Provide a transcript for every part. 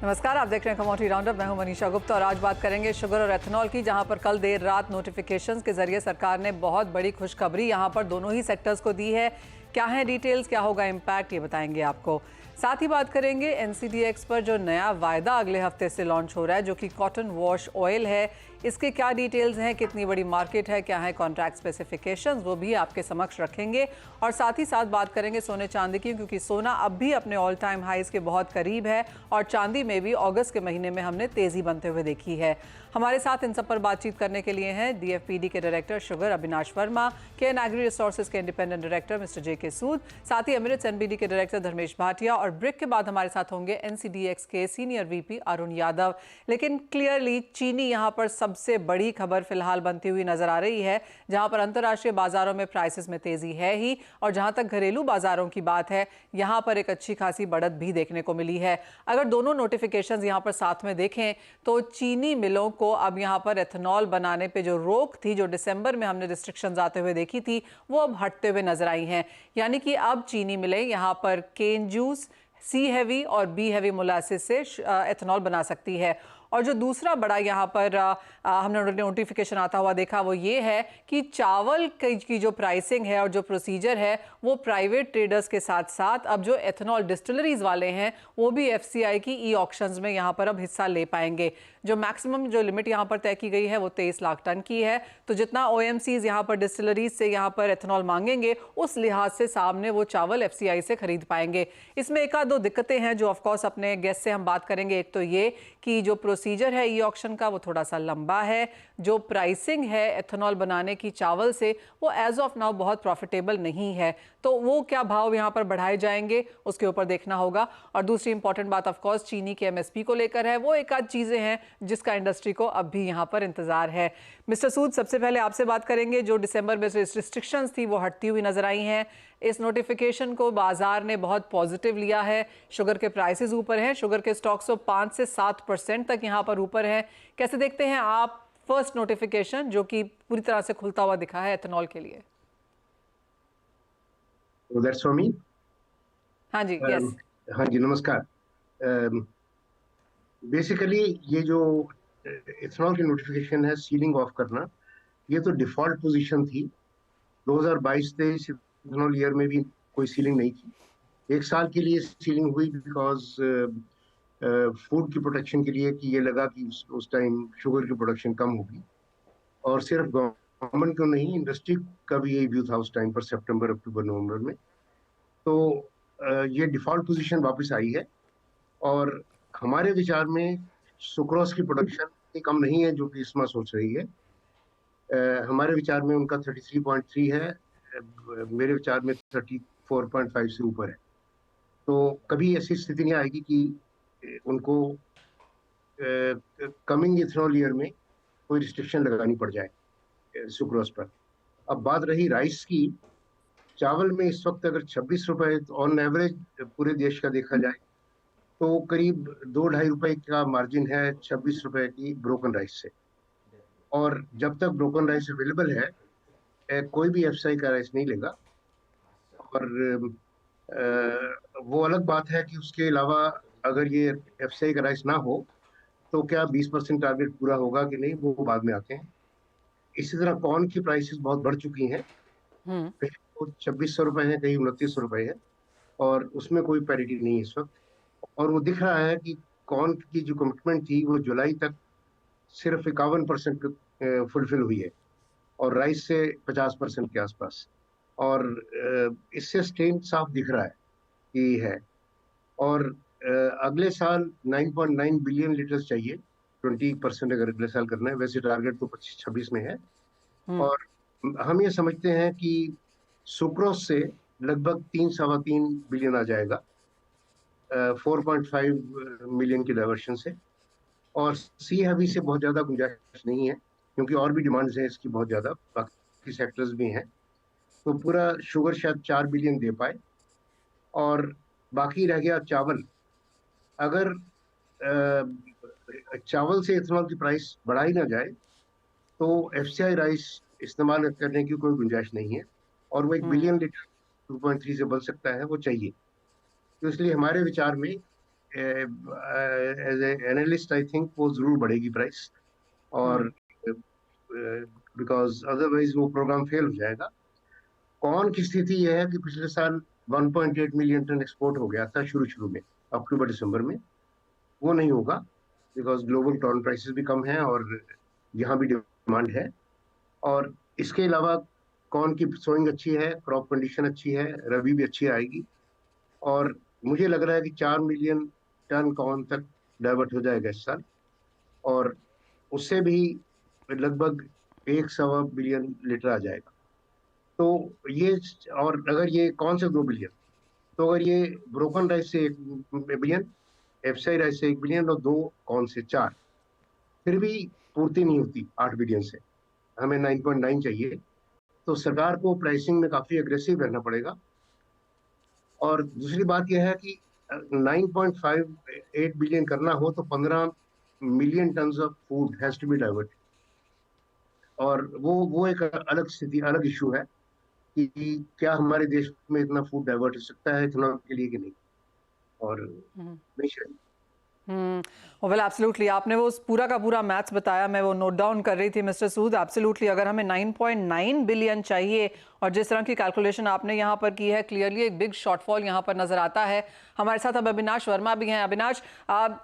नमस्कार, आप देख रहे हैं कमोडिटी राउंडअप। मैं हूं मनीषा गुप्ता और आज बात करेंगे शुगर और एथेनॉल की, जहां पर कल देर रात नोटिफिकेशंस के जरिए सरकार ने बहुत बड़ी खुशखबरी यहां पर दोनों ही सेक्टर्स को दी है। क्या है डिटेल्स, क्या होगा इम्पैक्ट, ये बताएंगे आपको। साथ ही बात करेंगे एनसीडीएक्स पर जो नया वायदा अगले हफ्ते से लॉन्च हो रहा है, जो कि कॉटन वॉश ऑयल है। इसके क्या डिटेल्स हैं, कितनी बड़ी मार्केट है, क्या है कॉन्ट्रैक्ट स्पेसिफिकेशंस, वो भी आपके समक्ष रखेंगे। और साथ ही साथ बात करेंगे सोने चांदी की, क्योंकि सोना अब भी अपने ऑल टाइम हाइज के बहुत करीब है और चांदी में भी अगस्त के महीने में हमने तेजी बनते हुए देखी है। हमारे साथ इन सब पर बातचीत करने के लिए हैं डीएफपीडी के डायरेक्टर शुगर अविनाश वर्मा, केन एग्री रिसोर्सेज के इंडिपेंडेंट डायरेक्टर मिस्टर जेके सूद, साथ ही एमिरेट्स एनबीडी के डायरेक्टर धर्मेश भाटिया, और ब्रिक के बाद हमारे साथ होंगे एनसीडीएक्स के सीनियर वीपी अरुण यादव। लेकिन क्लियरली चीनी यहाँ पर सबसे बड़ी खबर फिलहाल बनती हुई नजर आ रही है, जहां पर अंतर्राष्ट्रीय बाजारों में प्राइसेस में तेजी है ही, और जहां तक घरेलू बाजारों की बात है, यहां पर एक अच्छी खासी बढ़त भी देखने को मिली है। अगर दोनों नोटिफिकेशंस यहां पर साथ में देखें तो चीनी मिलों को अब यहां पर एथेनॉल बनाने पे जो रोक थी, जो दिसंबर में हमने रिस्ट्रिक्शंस आते हुए देखी थी, वो अब हटते हुए नजर आई हैं। यानी कि अब चीनी मिलें यहां पर केन जूस, सी हैवी और बी हैवी मोलासिस से एथेनॉल बना सकती है। और जो दूसरा बड़ा यहाँ पर हमने नोटिफिकेशन आता हुआ देखा, वो ये है कि चावल की जो प्राइसिंग है और जो प्रोसीजर है, वो प्राइवेट ट्रेडर्स के साथ साथ अब जो एथेनॉल डिस्टिलरीज वाले हैं, वो भी एफसीआई की ई ऑक्शंस में यहाँ पर अब हिस्सा ले पाएंगे। जो मैक्सिमम जो लिमिट यहाँ पर तय की गई है वो 23 लाख टन की है। तो जितना ओएमसीज यहाँ पर डिस्टिलरीज से यहाँ पर एथेनॉल मांगेंगे, उस लिहाज से सामने वो चावल एफसीआई से खरीद पाएंगे। इसमें एक आध दो दिक्कतें हैं जो ऑफकोर्स अपने गेस्ट से हम बात करेंगे। एक तो ये कि जो प्रोसीजर है ई ऑक्शन का, वो थोड़ा सा लंबा है। जो प्राइसिंग है एथेनॉल बनाने की चावल से, वो एज ऑफ नाउ बहुत प्रॉफिटेबल नहीं है। तो वो क्या भाव यहाँ पर बढ़ाए जाएंगे, उसके ऊपर देखना होगा। और दूसरी इंपॉर्टेंट बात ऑफकोर्स चीनी के एमएसपी को लेकर है। वो एक आध चीजें हैं जिसका इंडस्ट्री को अब भी यहाँ पर इंतजार है। मिस्टर सूद, सबसे पहले आपसे बात करेंगे। जो दिसंबर में रिस्ट्रिक्शंस थी वो हटती हुई नजर आई हैं। इस नोटिफिकेशन को बाजार ने बहुत पॉजिटिव लिया है। शुगर के प्राइसेस ऊपर हैं, शुगर के स्टॉक्स तो 5 से 7% तक यहाँ पर ऊपर है। कैसे देखते हैं आप फर्स्ट नोटिफिकेशन, जो कि पूरी तरह से खुलता हुआ दिखा है एथेनॉल के लिए? That's for me. हाँ जी, यस। हाँ जी, नमस्कार। बेसिकली ये जो इथेनॉल की नोटिफिकेशन है, सीलिंग ऑफ करना, ये तो डिफॉल्ट पोजीशन थी। 2022-23 इथेनॉल ईयर में भी कोई सीलिंग नहीं थी। एक साल के लिए सीलिंग हुई बिकॉज फूड की प्रोटेक्शन के लिए, कि ये लगा कि उस टाइम शुगर की प्रोडक्शन कम होगी। और सिर्फ गवर्नमेंट को नहीं, इंडस्ट्री का भी यही व्यू था उस टाइम पर, सितंबर, अक्टूबर, नवंबर में। तो ये डिफॉल्ट पोजीशन वापस आई है। और हमारे विचार में सुक्रोज की प्रोडक्शन इतनी कम नहीं है जो कि इसमें सोच रही है। हमारे विचार में उनका 33.3 है, मेरे विचार में 34.5 से ऊपर है। तो कभी ऐसी स्थिति नहीं आएगी कि उनको कमिंग इथेनॉल ईयर में कोई रिस्ट्रिक्शन लगानी पड़ जाए सुक्रोज पर। अब बात रही राइस की, चावल में इस वक्त अगर 26 रुपए ऑन एवरेज पूरे देश का देखा जाए, तो करीब 2-2.5 रुपए का मार्जिन है 26 रुपए की ब्रोकन राइस से। और जब तक ब्रोकन राइस अवेलेबल है, कोई भी एफसीआई का राइस नहीं लेगा। और वो अलग बात है कि उसके अलावा अगर ये एफसीआई का राइस ना हो, तो क्या 20% टारगेट पूरा होगा कि नहीं, वो बाद में आते हैं। इसी तरह कॉर्न की प्राइसेस बहुत बढ़ चुकी हैं। वो 2600 रुपए है, कहीं 2900 रुपए है, और उसमें कोई पैरिटी नहीं है इस वक्त। और वो दिख रहा है कि कॉर्न की जो कमिटमेंट थी वो जुलाई तक सिर्फ 51% फुलफिल हुई है, और राइस से 50% के आसपास। और इससे स्ट्रेन साफ दिख रहा है कि है। और अगले साल 9.9 बिलियन लीटर चाहिए। 20% अगर अगले साल करना है, वैसे टारगेट तो 25-26 में है। और हम ये समझते हैं कि सुक्रोज से लगभग 3-3.25 बिलियन आ जाएगा 4.5 मिलियन की डाइवर्शन से। और सी हैवी से बहुत ज्यादा गुंजाइश नहीं है, क्योंकि और भी डिमांड्स हैं इसकी बहुत ज्यादा, बाकी सेक्टर्स भी हैं। तो पूरा शुगर शायद 4 बिलियन दे पाए। और बाकी रह गया चावल। अगर चावल से इथेनॉल की प्राइस बढ़ाई ना जाए, तो एफसीआई राइस इस्तेमाल करने की कोई गुंजाइश नहीं है। और वो 1 बिलियन लीटर 2.3 से बढ़ सकता है, वो चाहिए। तो इसलिए हमारे विचार में as a analyst I think वो जरूर बढ़ेगी प्राइस, और बिकॉज अदरवाइज वो प्रोग्राम फेल हो जाएगा। कौन की स्थिति यह है कि पिछले साल 1.8 मिलियन टन एक्सपोर्ट हो गया था शुरू शुरू में, अक्टूबर दिसंबर में। वो नहीं होगा बिकॉज ग्लोबल कॉर्न प्राइसेस भी कम है और यहाँ भी डिमांड है। और इसके अलावा कॉर्न की सोइंग अच्छी है, क्रॉप कंडीशन अच्छी है, रबी भी अच्छी आएगी, और मुझे लग रहा है कि 4 मिलियन टन कॉर्न तक डाइवर्ट हो जाएगा इस साल, और उससे भी लगभग 1.25 बिलियन लीटर आ जाएगा। तो ये, और अगर ये कौन से 2 बिलियन, तो अगर ये ब्रोकन राइस से 1 बिलियन, एफसीआई राइस से 1 बिलियन, और 2 कौन से 4, फिर भी पूर्ति नहीं होती 8 बिलियन से। हमें 9.9 चाहिए, तो सरकार को प्राइसिंग में काफी अग्रेसिव रहना पड़ेगा। और दूसरी बात यह है कि 9.58 बिलियन करना हो तो 15 million ton of food has to be divert, और वो एक अलग स्थिति, अलग इशू है कि क्या हमारे देश में इतना फूड डाइवर्ट हो सकता है इथेनॉल के लिए कि नहीं, और नहीं शायद। वेल एब्सोल्युटली, आपने वो पूरा का पूरा मैथ्स बताया, मैं वो नोट डाउन कर रही थी मिस्टर सूद। एब्सोल्युटली, अगर हमें 9.9 बिलियन चाहिए और जिस तरह की कैलकुलेशन आपने यहाँ पर की है, क्लियरली एक बिग शॉर्टफॉल यहाँ पर नजर आता है। हमारे साथ अब अविनाश वर्मा भी हैं। अविनाश,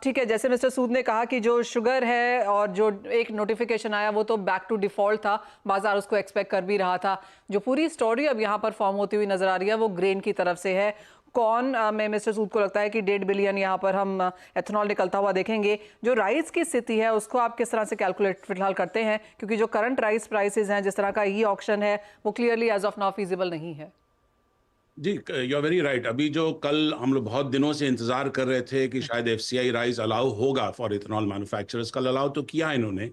ठीक है, जैसे मिस्टर सूद ने कहा कि जो शुगर है और जो एक नोटिफिकेशन आया वो तो बैक टू डिफॉल्ट था, बाजार उसको एक्सपेक्ट कर भी रहा था। जो पूरी स्टोरी अब यहाँ पर फॉर्म होती हुई नजर आ रही है वो ग्रेन की तरफ से है। कौन में मिस्टर सूद को लगता है कि 1.5 बिलियन यहाँ पर हम एथेनॉल निकलता हुआ देखेंगे? जो राइस की स्थिति है उसको आप किस तरह से कैलकुलेट फिलहाल करते हैं, क्योंकि जो करंट राइस प्राइसेस हैं, जिस तरह का ई ऑक्शन है, वो clearly as of now feasible नहीं है। जी, यू आर वेरी राइट। अभी जो कल हम लोग बहुत दिनों से इंतजार कर रहे थे कि शायद एफसीआई राइस अलाउ होगा फॉर इथेनॉल मैन्युफैक्चरर्स, कल अलाउ तो किया इन्होंने,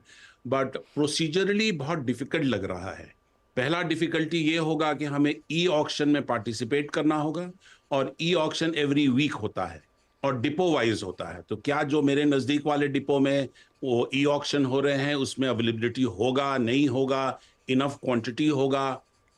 बट प्रोसीजरली बहुत डिफिकल्ट लग रहा है। पहला डिफिकल्टी ये होगा कि हमें ई ऑक्शन में पार्टिसिपेट करना होगा, और ई ऑक्शन एवरी वीक होता है और डिपो वाइज होता है। तो क्या जो मेरे नज़दीक वाले डिपो में वो ई ऑक्शन हो रहे हैं उसमें अवेलेबिलिटी होगा, नहीं होगा, इनफ क्वांटिटी होगा?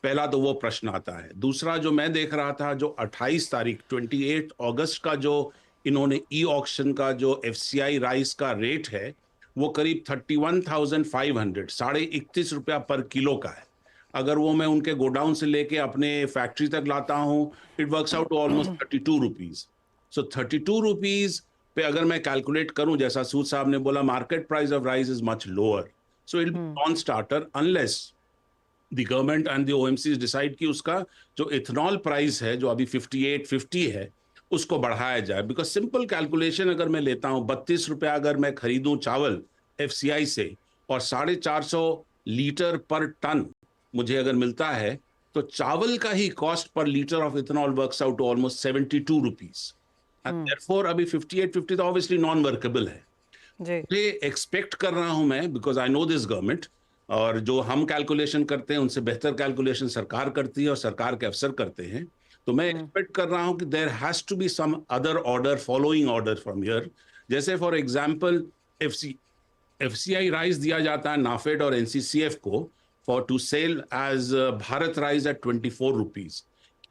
पहला तो वो प्रश्न आता है। दूसरा जो मैं देख रहा था, जो 28 तारीख 28 अगस्त का जो इन्होंने ई ऑक्शन का जो एफसीआई राइस का रेट है वो करीब 31,500, ₹31.5 पर किलो का है। अगर वो मैं उनके गोडाउन से लेके अपने फैक्ट्री तक लाता हूँ, it works out to almost 32 rupees. So 32 rupees पे अगर मैं कैलकुलेट करूं, जैसा सूद साहब ने बोला, market price of rice is much lower, so it non starter unless the government and the OMCs decide कि उसका जो इथेनॉल प्राइस है जो अभी 58.50 है उसको बढ़ाया जाए। बिकॉज सिंपल कैलकुलेशन अगर मैं लेता हूँ, 32 रुपया अगर मैं खरीदूं चावल एफसीआई से और 450 लीटर पर टन मुझे अगर मिलता है, तो चावल का ही cost per litre of ethanol works out to almost 72 rupees. And therefore अभी 58.50 तो ऑब्वियसली नॉन वर्केबल है। मुझे एक्सपेक्ट कर रहा हूं मैं, because I know this government, और जो हम कैलकुलेशन करते हैं उनसे बेहतर कैलकुलेशन सरकार करती है और सरकार के अफसर करते हैं। तो मैं एक्सपेक्ट कर रहा हूं कि there has to be some other order, following order from here. जैसे फॉर एग्जांपल एफसीआई राइस दिया जाता है नाफेड और एनसीसीएफ को for to sell as Bharat Rice at 24 rupees.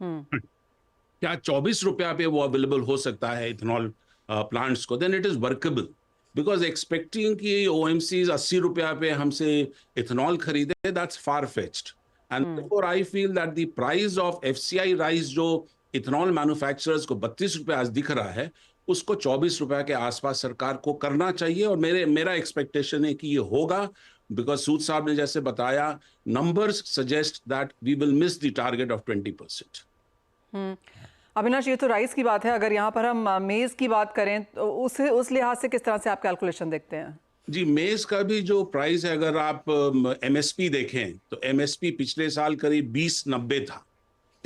क्या 24 रुपया पे वो अवेलेबल हो सकता है इथेनॉल प्लांट्स को? Then it is workable, because expecting कि ओएमसीज 80 रुपया पे हमसे इथेनॉल खरीदे, that's far fetched. And therefore I feel that the price of FCI rice जो इथेनॉल मैन्युफैक्चरर्स को 32 रुपया आज दिख रहा है, उसको 24 रुपया के आसपास सरकार को करना चाहिए, और मेरा एक्सपेक्टेशन है कि ये होगा। बिकॉज सूद साहब ने जैसे बताया, numbers suggest that we will miss the target of 20%। Avinash, ये तो राइस की बात है, अगर यहाँ पर हम मेज की बात करें तो उस लिहाज से किस तरह से आप कैलकुलेशन देखते हैं? जी, मेज का भी जो प्राइस है, अगर आप एमएसपी देखें तो एमएसपी पिछले साल करीब 20.90 था,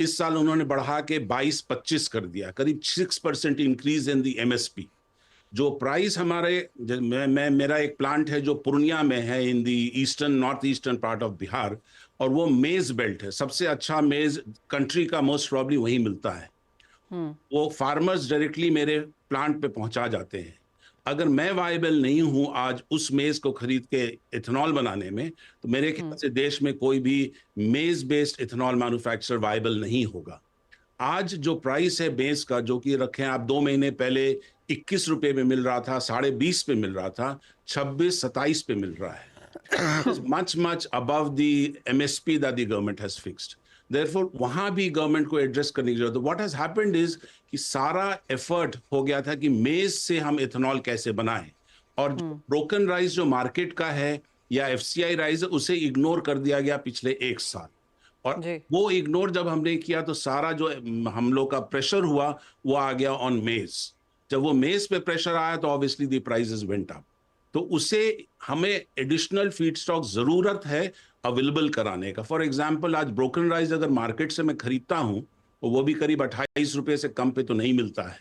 इस साल उन्होंने बढ़ा के 22-25 कर दिया, करीब 6% इंक्रीज इन द एमएसपी। जो प्राइस हमारे मेरा एक प्लांट है जो पूर्णिया में है, in the eastern north eastern part of Bihar, और वो मेज बेल्ट है, सबसे अच्छा मेज कंट्री का मोस्ट प्रॉब्ली वहीं मिलता है। वो फार्मर्स डायरेक्टली मेरे प्लांट पे पहुंचा जाते हैं। अगर मैं वायबल नहीं हूं आज उस मेज को खरीद के इथेनॉल बनाने में, तो मेरे ख्याल से देश में कोई भी मेज बेस्ड इथेनॉल मैन्युफैक्चरर वायबल नहीं होगा। आज जो प्राइस है बेस का, जो कि रखें आप 2 महीने पहले 21 रुपए में मिल रहा था, 20.5 पे मिल रहा था, 26-27 पे मिल रहा है. Is much much above the MSP that the government has fixed. Therefore, वहां भी गवर्नमेंट को एड्रेस करने की जरूरत है. What has happened is कि सारा एफर्ट हो गया था कि मेज से हम इथेनॉल कैसे बनाएं, और ब्रोकन राइस जो मार्केट का है या FCI राइस है, उसे इग्नोर कर दिया गया पिछले 1 साल. और जी। वो इग्नोर जब हमने किया तो सारा जो हम लोग का प्रेशर हुआ वो आ गया ऑन मेज. जब वो मेज पे प्रेशर आया तो obviously the prices went up. तो उसे हमें एडिशनल फीड स्टॉक जरूरत है अवेलेबल कराने का. फॉर एग्जांपल, आज ब्रोकन राइस अगर मार्केट से मैं खरीदता हूं तो वो भी करीब 28 रुपए से कम पे तो नहीं मिलता है.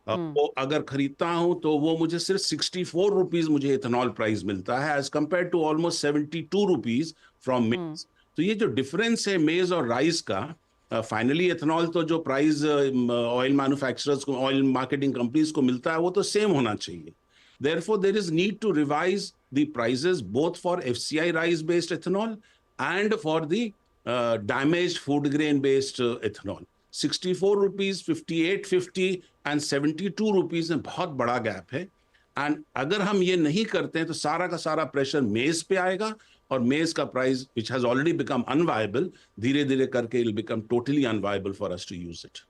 वो अगर खरीदता हूं तो वो मुझे सिर्फ 64 रुपीज मुझे इथेनॉल प्राइस मिलता है, as compare to almost 72 rupees from maize. तो ये जो डिफरेंस है मेज और राइस का, फाइनली इथेनॉल तो जो प्राइस ऑयल मैन्युफैक्चरर्स को, ऑयल मार्केटिंग कंपनीज को मिलता है, वो तो सेम होना चाहिए. Therefore, there is need to revise the prices both for FCI rice-based ethanol and for the damaged food grain-based ethanol. 64 rupees, 58.50 and 72 rupees में बहुत बड़ा गैप है. एंड अगर हम ये नहीं करते हैं तो सारा का सारा प्रेशर मेज पे आएगा, और मेज का price which has already become unviable, धीरे धीरे करके it will become totally unviable for us to use it.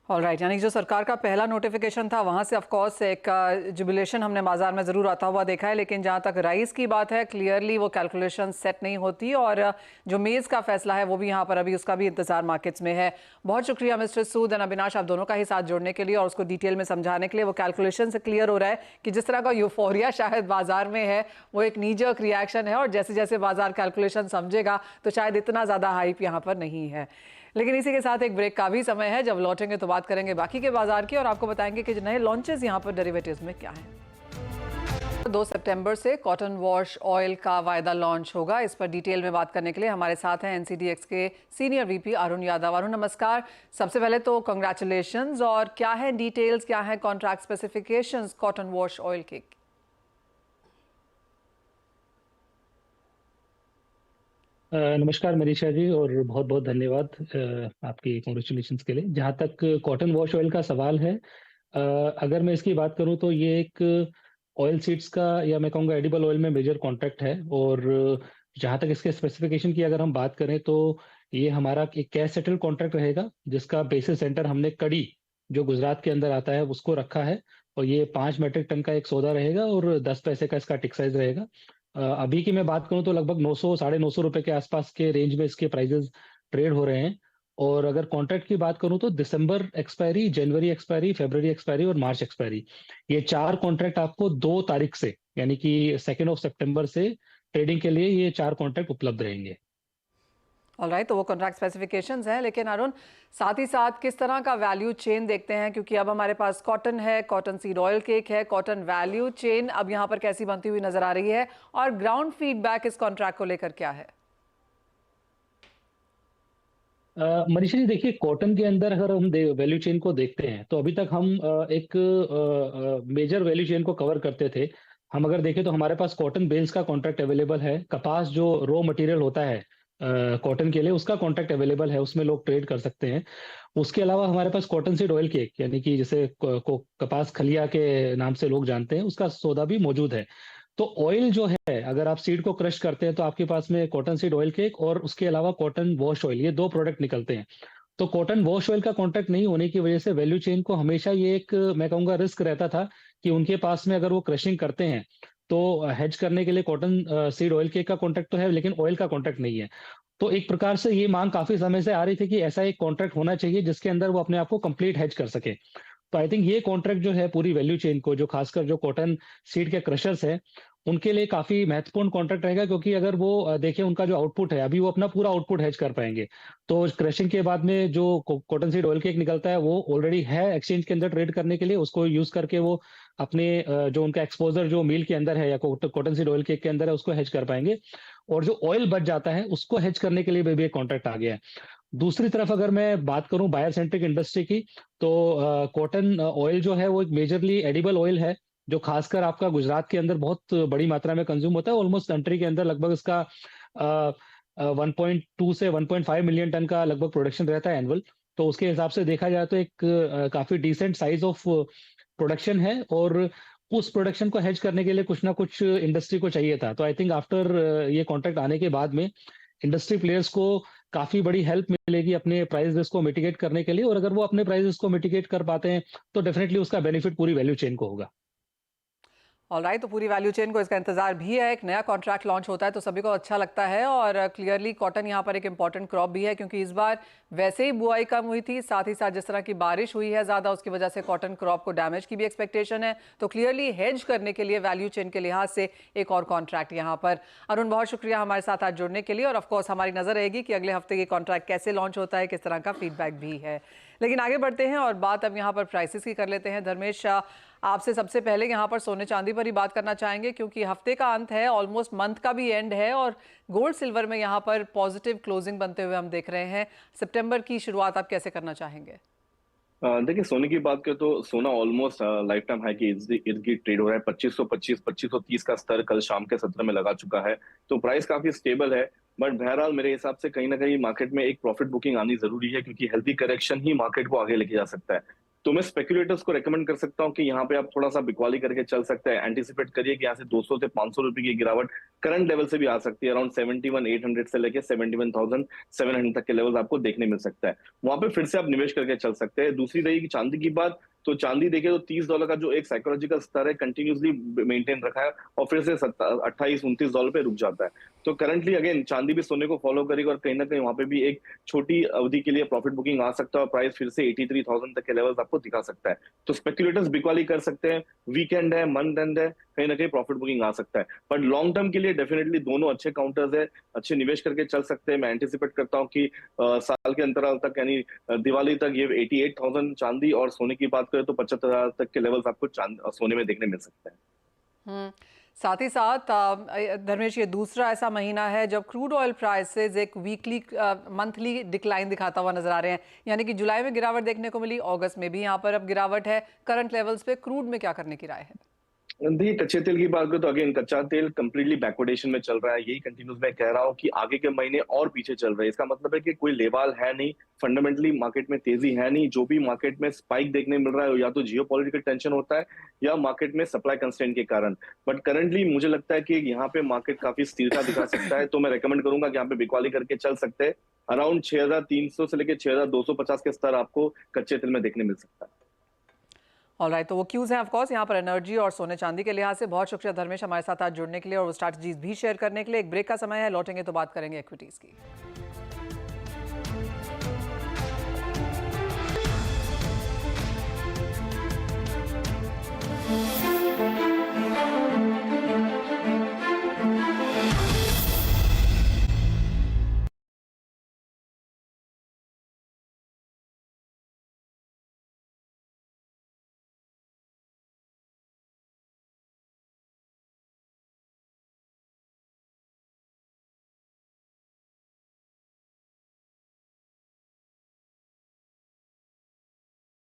Alright, यानी जो सरकार का पहला नोटिफिकेशन था वहाँ से ऑफ कोर्स एक जुबिलेशन हमने बाजार में ज़रूर आता हुआ देखा है, लेकिन जहाँ तक राइस की बात है क्लियरली वो कैलकुलेशन सेट नहीं होती, और जो मेज़ का फैसला है वो भी यहाँ पर अभी उसका भी इंतजार मार्केट्स में है. बहुत शुक्रिया मिस्टर सूद एंड अविनाश, आप दोनों का ही साथ जोड़ने के लिए और उसको डिटेल में समझाने के लिए. वो कैलकुलेशन से क्लियर हो रहा है कि जिस तरह का यूफोरिया शायद बाजार में है वो एक नीजर्क रिएक्शन है, और जैसे जैसे बाजार कैलकुलेशन समझेगा तो शायद इतना ज़्यादा हाइप यहाँ पर नहीं है. लेकिन इसी के साथ एक ब्रेक का भी समय है. जब लौटेंगे तो बात करेंगे बाकी के बाजार की और आपको बताएंगे कि नए लॉन्चेस यहाँ पर डेरिवेटिव्स में क्या हैं. 2 सितंबर से कॉटन वॉश ऑयल का वायदा लॉन्च होगा. इस पर डिटेल में बात करने के लिए हमारे साथ हैं NCDX के सीनियर VP अरुण यादव. अरुण नमस्कार. सबसे पहले तो कंग्रेचुलेशंस, और क्या है डिटेल्स, क्या है contract specifications cotton wash oil के? नमस्कार मनीषा जी, और बहुत बहुत धन्यवाद आपकी कॉन्ग्रेचुलेशंस के लिए. जहाँ तक कॉटन वॉश ऑयल का सवाल है, अगर मैं इसकी बात करूँ तो ये एक ऑयल सीड्स का, या मैं कहूँगा एडिबल ऑयल में मेजर कॉन्ट्रैक्ट है. और जहाँ तक इसके स्पेसिफिकेशन की अगर हम बात करें तो ये हमारा एक कैश सेटल कॉन्ट्रैक्ट रहेगा, जिसका बेसिस सेंटर हमने कड़ी जो गुजरात के अंदर आता है उसको रखा है. और ये 5 मेट्रिक टन का एक सौदा रहेगा और 10 पैसे का इसका टिक साइज रहेगा. अभी की मैं बात करूं तो लगभग 900 950 रुपए के आसपास के रेंज में इसके प्राइसेस ट्रेड हो रहे हैं. और अगर कॉन्ट्रैक्ट की बात करूं तो दिसंबर एक्सपायरी, जनवरी एक्सपायरी, फरवरी एक्सपायरी और मार्च एक्सपायरी, ये 4 कॉन्ट्रैक्ट आपको 2 तारीख से, यानी कि 2 सितंबर से ट्रेडिंग के लिए ये 4 कॉन्ट्रैक्ट उपलब्ध रहेंगे. ऑलराइट, तो वो कॉन्ट्रैक्ट स्पेसिफिकेशंस हैं. लेकिन अरुण, साथ ही साथ किस तरह का वैल्यू चेन देखते हैं, क्योंकि अब हमारे पास कॉटन है, कॉटन सीड ऑयल केक है, कॉटन वैल्यू चेन अब यहाँ पर कैसी बनती हुई नजर आ रही है, और ग्राउंड फीडबैक इस कॉन्ट्रैक्ट को लेकर क्या है? मनीषा जी, देखिए, कॉटन के अंदर अगर हम वैल्यू चेन को देखते हैं तो अभी तक हम एक मेजर वैल्यू चेन को कवर करते थे. हम अगर देखें तो हमारे पास कॉटन बेल्स का कॉन्ट्रैक्ट अवेलेबल है, कपास जो रॉ मटेरियल होता है कॉटन के लिए उसका कॉन्ट्रैक्ट अवेलेबल है, उसमें लोग ट्रेड कर सकते हैं. उसके अलावा हमारे पास कॉटन सीड ऑयल केक, यानी कि जैसे कपास खलिया के नाम से लोग जानते हैं, उसका सौदा भी मौजूद है. तो ऑयल जो है, अगर आप सीड को क्रश करते हैं तो आपके पास में कॉटन सीड ऑयल केक और उसके अलावा कॉटन वॉश ऑयल, ये 2 प्रोडक्ट निकलते हैं. तो कॉटन वॉश ऑयल का कॉन्ट्रैक्ट नहीं होने की वजह से वैल्यू चेन को हमेशा ये एक, मैं कहूँगा, रिस्क रहता था कि उनके पास में अगर वो क्रशिंग करते हैं तो हेज करने के लिए कॉटन सीड ऑयल केक का कॉन्ट्रैक्ट तो है, लेकिन ऑयल का कॉन्ट्रैक्ट नहीं है. तो एक प्रकार से ये मांग काफी समय से आ रही थी कि ऐसा एक कॉन्ट्रैक्ट होना चाहिए जिसके अंदर वो अपने आप को कंप्लीट हेज कर सके. तो आई थिंक ये कॉन्ट्रैक्ट जो है पूरी वैल्यू चेन को, जो खासकर जो कॉटन सीड के क्रशर्स है उनके लिए काफी महत्वपूर्ण कॉन्ट्रैक्ट रहेगा, क्योंकि अगर वो देखें उनका जो आउटपुट है, अभी वो अपना पूरा आउटपुट हेज कर पाएंगे. तो क्रशिंग के बाद में जो कॉटन सीड ऑयल केक निकलता है वो ऑलरेडी है एक्सचेंज के अंदर ट्रेड करने के लिए, उसको यूज करके वो अपने जो उनका एक्सपोजर जो मील के अंदर है या कॉटन सीड ऑयल केक के अंदर है उसको हेज कर पाएंगे. और जो ऑयल बच जाता है उसको हेज करने के लिए भी एक कॉन्ट्रैक्ट आ गया है. दूसरी तरफ अगर मैं बात करूं बायर सेंट्रिक इंडस्ट्री की, तो कॉटन ऑयल जो है वो एक मेजरली एडिबल ऑयल है, जो खासकर आपका गुजरात के अंदर बहुत बड़ी मात्रा में कंज्यूम होता है. ऑलमोस्ट कंट्री के अंदर लगभग इसका 1.2 से 1.5 मिलियन टन का लगभग प्रोडक्शन रहता है एनुअल. तो उसके हिसाब से देखा जाए तो एक काफी डिसेंट साइज ऑफ प्रोडक्शन है, और उस प्रोडक्शन को हेज करने के लिए कुछ ना कुछ इंडस्ट्री को चाहिए था। तो आई थिंक आफ्टर ये कॉन्ट्रैक्ट आने के बाद में इंडस्ट्री प्लेयर्स को काफी बड़ी हेल्प मिलेगी अपने प्राइस रिस्क को मिटिगेट करने के लिए, और अगर वो अपने प्राइस रिस्क को मिटिगेट कर पाते हैं तो डेफिनेटली उसका बेनिफिट पूरी वैल्यू चेन को होगा। ऑलराइट, तो पूरी वैल्यू चेन को इसका इंतजार भी है। एक नया कॉन्ट्रैक्ट लॉन्च होता है तो सभी को अच्छा लगता है, और क्लियरली कॉटन यहाँ पर एक इंपॉर्टेंट क्रॉप भी है, क्योंकि इस बार वैसे ही बुआई कम हुई थी, साथ ही साथ जिस तरह की बारिश हुई है ज़्यादा, उसकी वजह से कॉटन क्रॉप को डैमेज की भी एक्सपेक्टेशन है। तो क्लियरली हेज करने के लिए वैल्यू चेन के लिहाज से एक और कॉन्ट्रैक्ट यहाँ पर। अरुण, बहुत शुक्रिया हमारे साथ आज जुड़ने के लिए, और ऑफकोर्स हमारी नज़र रहेगी कि अगले हफ्ते ये कॉन्ट्रैक्ट कैसे लॉन्च होता है, किस तरह का फीडबैक भी है। लेकिन आगे बढ़ते हैं और बात अब यहाँ पर प्राइसेस की कर लेते हैं। धर्मेश, आपसे सबसे पहले यहाँ पर सोने चांदी पर ही बात करना चाहेंगे, क्योंकि हफ्ते का अंत है, ऑलमोस्ट मंथ का भी एंड है, और गोल्ड सिल्वर में यहाँ पर पॉजिटिव क्लोजिंग बनते हुए हम देख रहे हैं। सितंबर की शुरुआत आप कैसे करना चाहेंगे? देखिए, सोने की बात करें तो सोना ऑलमोस्ट लाइफ टाइम हाई के इर्द गिर्द ट्रेड हो रहा है। 2525 2530 का स्तर कल शाम के सत्र में लगा चुका है, तो प्राइस काफी स्टेबल है। बट बहरहाल मेरे हिसाब से कहीं ना कहीं मार्केट में एक प्रॉफिट बुकिंग आनी जरूरी है, क्योंकि हेल्दी करेक्शन ही मार्केट को आगे लेके जा सकता है। तो मैं स्पेकुलेटर्स को रेकमेंड कर सकता हूँ कि यहाँ पे आप थोड़ा सा बिकवाली करके चल सकते हैं। एंटिसिपेट करिए कि यहाँ से 200 से 500 रुपए की गिरावट करंट लेवल से भी आ सकती है। अराउंड 71,800 से लेके 71,700 तक के लेवल आपको देखने मिल सकता है। वहां पे फिर से आप निवेश करके चल सकते हैं। दूसरी रही चांदी की बात, तो चांदी देखिए तो $30 का जो एक साइकोलॉजिकल स्तर है कंटिन्यूसली मेंटेन रखा है, और फिर से 28-29 डॉलर पे रुक जाता है। तो करंटली अगेन चांदी भी सोने को फॉलो करेगी, और कहीं ना कहीं वहां पे भी एक छोटी अवधि के लिए प्रॉफिट बुकिंग आ सकता है, और प्राइस फिर से 83,000 तक के लेवल्स आपको दिखा सकता है। तो स्पेकुलेटर्स बिकवाली कर सकते हैं। वीकेंड है, मंथ एंड है, कहीं ना कहीं प्रॉफिट बुकिंग आ सकता है। बट लॉन्ग टर्म के लिए डेफिनेटली दोनों अच्छे काउंटर्स है, अच्छे निवेश करके चल सकते हैं। मैं एंटिसिपेट करता हूँ कि साल के अंतराल तक यानी दिवाली तक ये 88,000 चांदी, और सोने की बात करें तो 75,000 तक के लेवल्स आपको सोने में देखने मिल सकते हैं। साथ ही साथ धर्मेश, ये दूसरा ऐसा महीना है जब क्रूड ऑयल प्राइसेस एक वीकली मंथली डिक्लाइन दिखाता हुआ नजर आ रहे हैं। यानी कि जुलाई में गिरावट देखने को मिली, अगस्त में भी यहाँ पर अब गिरावट है। करंट लेवल्स पे क्रूड में क्या करने की राय है? देखिए, कच्चे तेल की बात करें तो अगेन कच्चा तेल कंप्लीटली बैकवर्डेशन में चल रहा है। यही कंटिन्यूस मैं कह रहा हूँ कि आगे के महीने और पीछे चल रहे हैं। इसका मतलब है कि कोई लेवाल है नहीं, फंडामेंटली मार्केट में तेजी है नहीं। जो भी मार्केट में स्पाइक देखने मिल रहा है या तो जियोपॉलिटिकल टेंशन होता है या मार्केट में सप्लाई कंस्ट्रेंट के कारण। बट करंटली मुझे लगता है कि यहाँ पे मार्केट काफी स्थिरता दिखा सकता है। तो मैं रेकमेंड करूंगा कि यहाँ पे बिकवाली करके चल सकते हैं। अराउंड 6,300 से लेकर 6,250 के स्तर आपको कच्चे तेल में देखने मिल सकता है। ऑलराइट, तो वो क्यूज हैं ऑफ कोर्स यहाँ पर एनर्जी और सोने चांदी के लिहाज से। बहुत शुक्रिया धर्मेश हमारे साथ आज जुड़ने के लिए और वो स्ट्रैटेजीज भी शेयर करने के लिए। एक ब्रेक का समय है, लौटेंगे तो बात करेंगे इक्विटीज की।